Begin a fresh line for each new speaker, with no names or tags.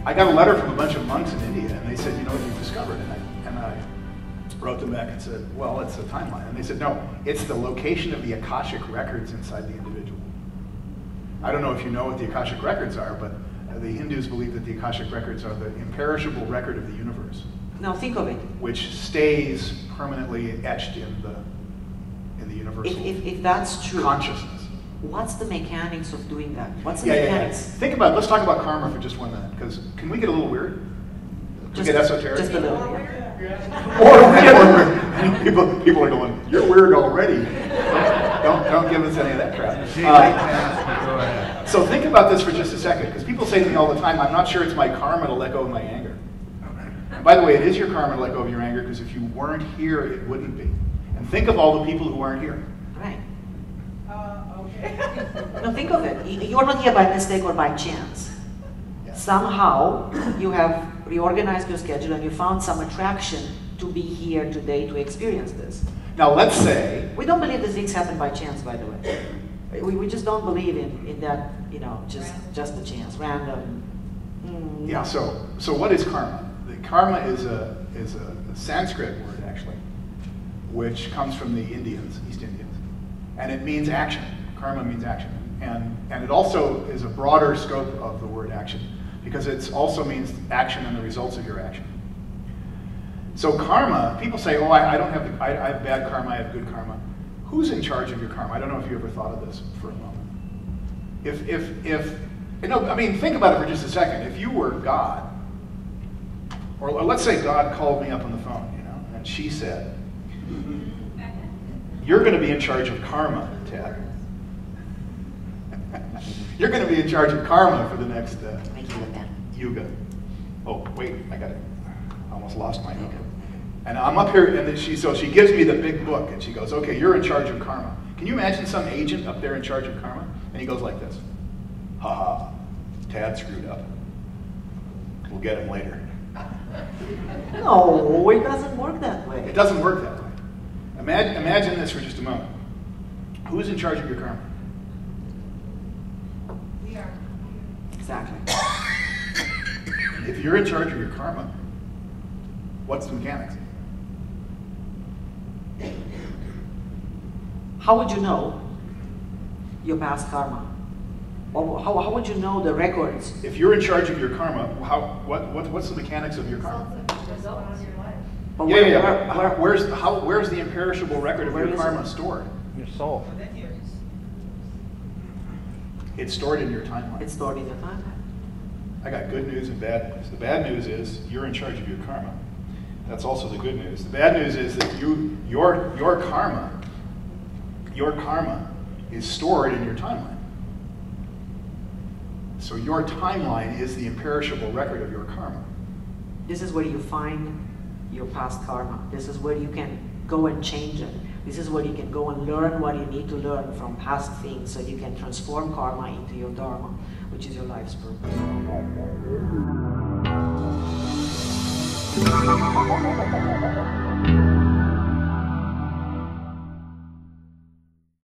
I got a letter from a bunch of monks in India, and they said, you know what you've discovered? And I wrote them back and said, well, it's a timeline. And they said, no, it's the location of the Akashic records inside the individual. I don't know if you know what the Akashic records are, but the Hindus believe that the Akashic records are the imperishable record of the universe.
Now think of it.
Which stays permanently etched in the universal
if that's true,
consciousness.
What's the mechanics of doing that? What's the mechanics?
Think about it. Let's talk about karma for just 1 minute, because can we get a little weird? Can we get esoteric?
Just a little,
Or people are going, you're weird already. Don't give us any of that crap. So think about this for just a second, because people say to me all the time, I'm not sure it's my karma to let go of my anger. And by the way, it is your karma to let go of your anger, because if you weren't here, it wouldn't be. And think of all the people who aren't here.
Right.
Okay.
Now think of it. You're not here by mistake or by chance.
Yeah.
Somehow you have reorganized your schedule and you found some attraction to be here today to experience this.
Now let's say...
We don't believe these things happen by chance, by the way. We just don't believe in that, you know, just a chance, random.
Yeah, so what is karma? The karma is a Sanskrit word, actually, which comes from the Indians, East Indians. And it means action. Karma means action. And it also is a broader scope of the word action, because it also means action and the results of your action. So karma, people say, oh, I have bad karma, I have good karma. Who's in charge of your karma? I don't know if you ever thought of this for a moment. I mean, think about it for just a second. If you were God, or let's say God called me up on the phone, you know, and she said, you're going to be in charge of karma, Ted. You're going to be in charge of karma for the next yuga. Oh, wait, I almost lost my yuga. And I'm up here, and so she gives me the big book, and she goes, okay, you're in charge of karma. Can you imagine some agent up there in charge of karma? And he goes like this, ha, Tad screwed up. We'll get him later.
No, it doesn't work that way.
It doesn't work that way. Imagine this for just a moment. Who's in charge of your karma?
We are.
Exactly.
If you're in charge of your karma, what's the mechanics?
How would you know your past karma? Or how would you know the records?
If you're in charge of your karma, what's the mechanics of your karma?
Results of your life.
But
Where's the imperishable record of your karma stored?
Your soul.
It's stored in your timeline.
It's stored in your timeline.
I got good news and bad news. The bad news is you're in charge of your karma. That's also the good news. The bad news is that your karma is stored in your timeline. So your timeline is the imperishable record of your karma.
This is where you find your past karma. This is where you can go and change it. This is where you can go and learn what you need to learn from past things so you can transform karma into your dharma, which is your life's purpose.